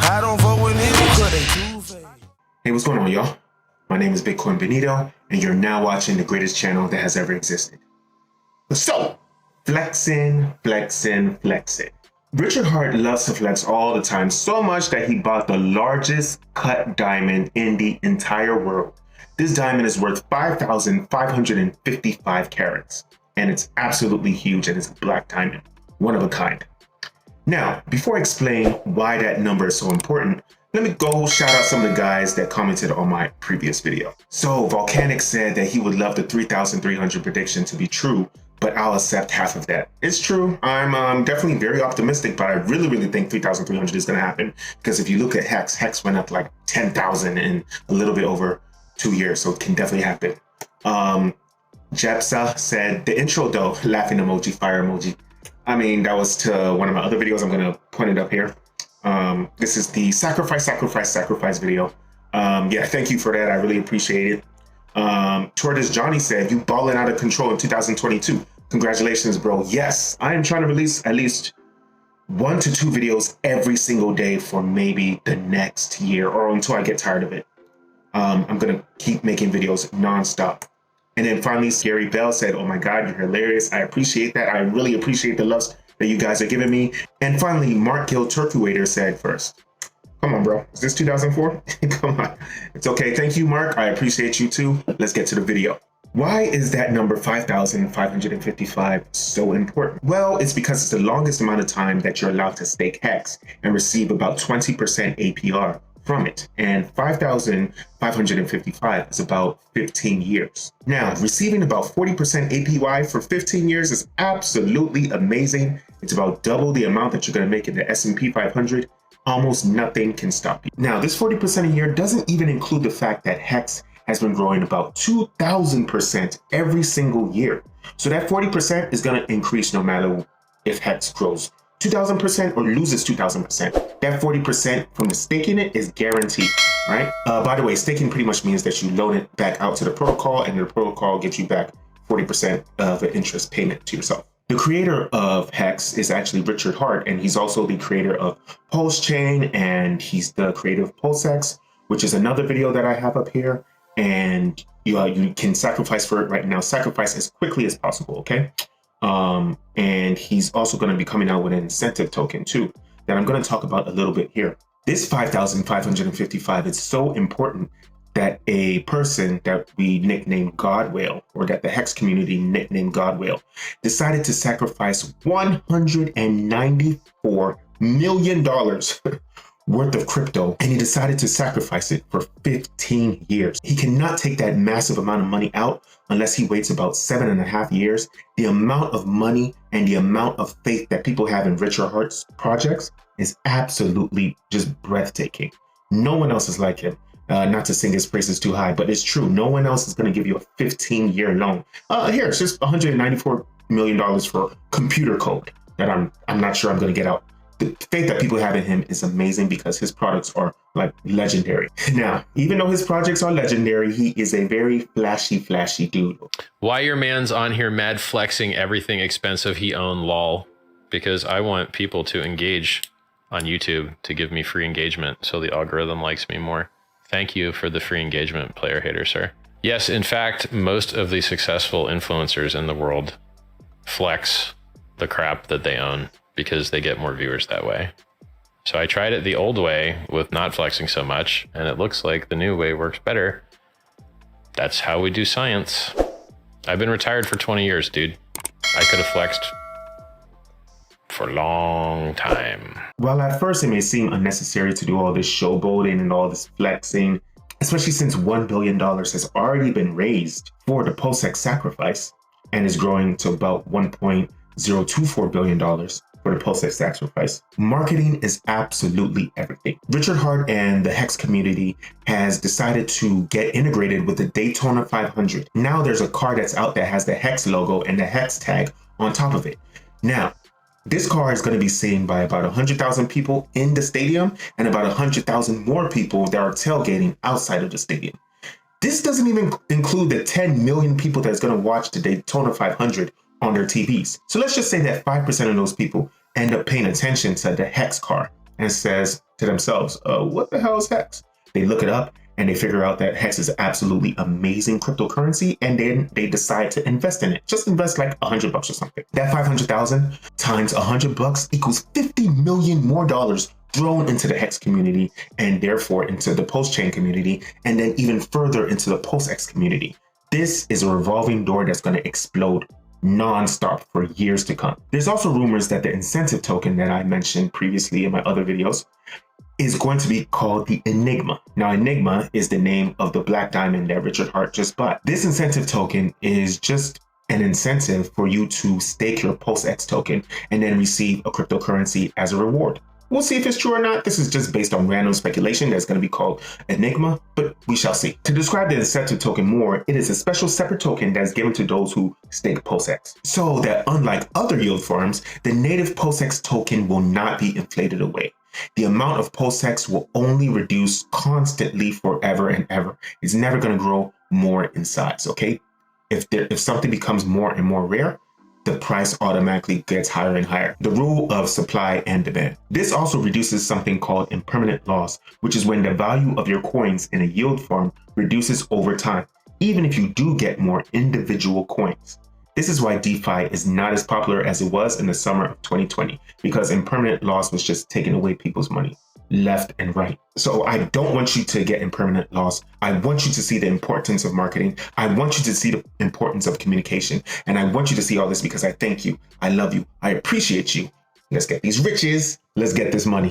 I don't vote with niggas cause they too fake. Hey, what's going on, y'all? My name is 𝘰𝘰𝘯𝘵, and you're now watching the greatest channel that has ever existed. So, flexing. Richard Heart loves to flex all the time, so much that he bought the largest cut diamond in the entire world. This diamond is worth 5,555 carats, and it's absolutely huge, and it's a black diamond, one of a kind. Now, before I explain why that number is so important, let me go shout out some of the guys that commented on my previous video. So Volcanic said that he would love the 3,300 prediction to be true, but I'll accept half of that. It's true. I'm definitely very optimistic, but I really think 3,300 is going to happen, because if you look at Hex went up like 10,000 in a little bit over 2 years, so it can definitely happen. Jepsa said the intro though, laughing emoji, fire emoji. I mean, that was to one of my other videos. I'm going to point it up here. This is the sacrifice video. Yeah, thank you for that. I really appreciate it. Tortoise Johnny said, you balling out of control in 2022. Congratulations, bro. Yes, I am trying to release at least 1 to 2 videos every single day for maybe the next year, or until I get tired of it. I'm going to keep making videos nonstop. And then finally, Scary Bell said, oh my God, you're hilarious. I appreciate that. I really appreciate the love that you guys are giving me. And finally, Mark Gill Turkey said first. Come on, bro. Is this 2004? Come on. It's okay. Thank you, Mark. I appreciate you too. Let's get to the video. Why is that number 5,555 so important? Well, it's because it's the longest amount of time that you're allowed to stake Hex and receive about 20% APR from it. And 5,555 is about 15 years. Now, receiving about 40% APY for 15 years is absolutely amazing. It's about double the amount that you're going to make in the S&P 500. Almost nothing can stop you. Now, this 40% a year doesn't even include the fact that Hex has been growing about 2,000% every single year. So that 40% is going to increase no matter if Hex grows 2,000% or loses 2,000%. That 40% from the staking it is guaranteed, right? By the way, staking pretty much means that you loan it back out to the protocol, and the protocol gives you back 40% of the interest payment to yourself. The creator of Hex is actually Richard Heart, and he's also the creator of Pulsechain, and he's the creator of PulseX, which is another video that I have up here. And you can sacrifice for it right now. Sacrifice as quickly as possible, okay? And he's also going to be coming out with an incentive token too, that I'm going to talk about a little bit here. This 5,555 is so important that a person that we nicknamed 𝘰𝘰𝘯𝘦, or that the Hex community nicknamed 𝘰𝘰𝘯𝘦, decided to sacrifice $194 million worth of crypto, and he decided to sacrifice it for 15 years. He cannot take that massive amount of money out unless he waits about 7.5 years. The amount of money and the amount of faith that people have in Richard Heart's projects is absolutely just breathtaking. No one else is like him. Not to sing his praises too high, but it's true. No one else is going to give you a 15-year loan. Here, it's just $194 million for computer code that I'm not sure I'm going to get out. The faith that people have in him is amazing because his products are like legendary. Now, even though his projects are legendary, he is a very flashy dude. Why your man's on here mad flexing everything expensive he owned, lol? Because I want people to engage on YouTube to give me free engagement so the algorithm likes me more. Thank you for the free engagement, player hater, sir. Yes, in fact, most of the successful influencers in the world flex the crap that they own because they get more viewers that way. So I tried it the old way with not flexing so much, and it looks like the new way works better. That's how we do science. I've been retired for 20 years, dude. I could have flexed for a long time. Well, at first it may seem unnecessary to do all this showboating and all this flexing, especially since $1 billion has already been raised for the PulseX sacrifice and is growing to about $1.024 billion for the PulseX sacrifice. Marketing is absolutely everything. Richard Heart and the Hex community has decided to get integrated with the Daytona 500. Now there's a car that's out that has the Hex logo and the Hex tag on top of it. Now, this car is going to be seen by about 100,000 people in the stadium and about 100,000 more people that are tailgating outside of the stadium. This doesn't even include the 10 million people that's going to watch the Daytona 500 on their TVs. So let's just say that 5% of those people end up paying attention to the Hex car and says to to themselves, what the hell is Hex? They look it up and they figure out that Hex is absolutely amazing cryptocurrency, and then they decide to invest in it. Just invest like $100 or something. That 500,000 times $100 equals $50 million more thrown into the Hex community, and therefore into the Pulsechain community, and then even further into the PulseX community. This is a revolving door that's going to explode non-stop for years to come. There's also rumors that the incentive token that I mentioned previously in my other videos is going to be called the Enigma. Now, Enigma is the name of the black diamond that Richard Heart just bought. This incentive token is just an incentive for you to stake your PulseX token and then receive a cryptocurrency as a reward. We'll see if it's true or not. This is just based on random speculation that's going to be called Enigma, but we shall see. To describe the incentive token more, it is a special separate token that's given to those who stake PulseX. So that unlike other yield farms, the native PulseX token will not be inflated away. The amount of PulseX will only reduce constantly forever and ever. It's never going to grow more in size, okay? If something becomes more and more rare, the price automatically gets higher and higher. The rule of supply and demand. This also reduces something called impermanent loss, which is when the value of your coins in a yield farm reduces over time, even if you do get more individual coins. This is why DeFi is not as popular as it was in the summer of 2020, because impermanent loss was just taking away people's money left and right. So I don't want you to get impermanent loss. I want you to see the importance of marketing. I want you to see the importance of communication. And I want you to see all this because I thank you. I love you. I appreciate you. Let's get these riches. Let's get this money.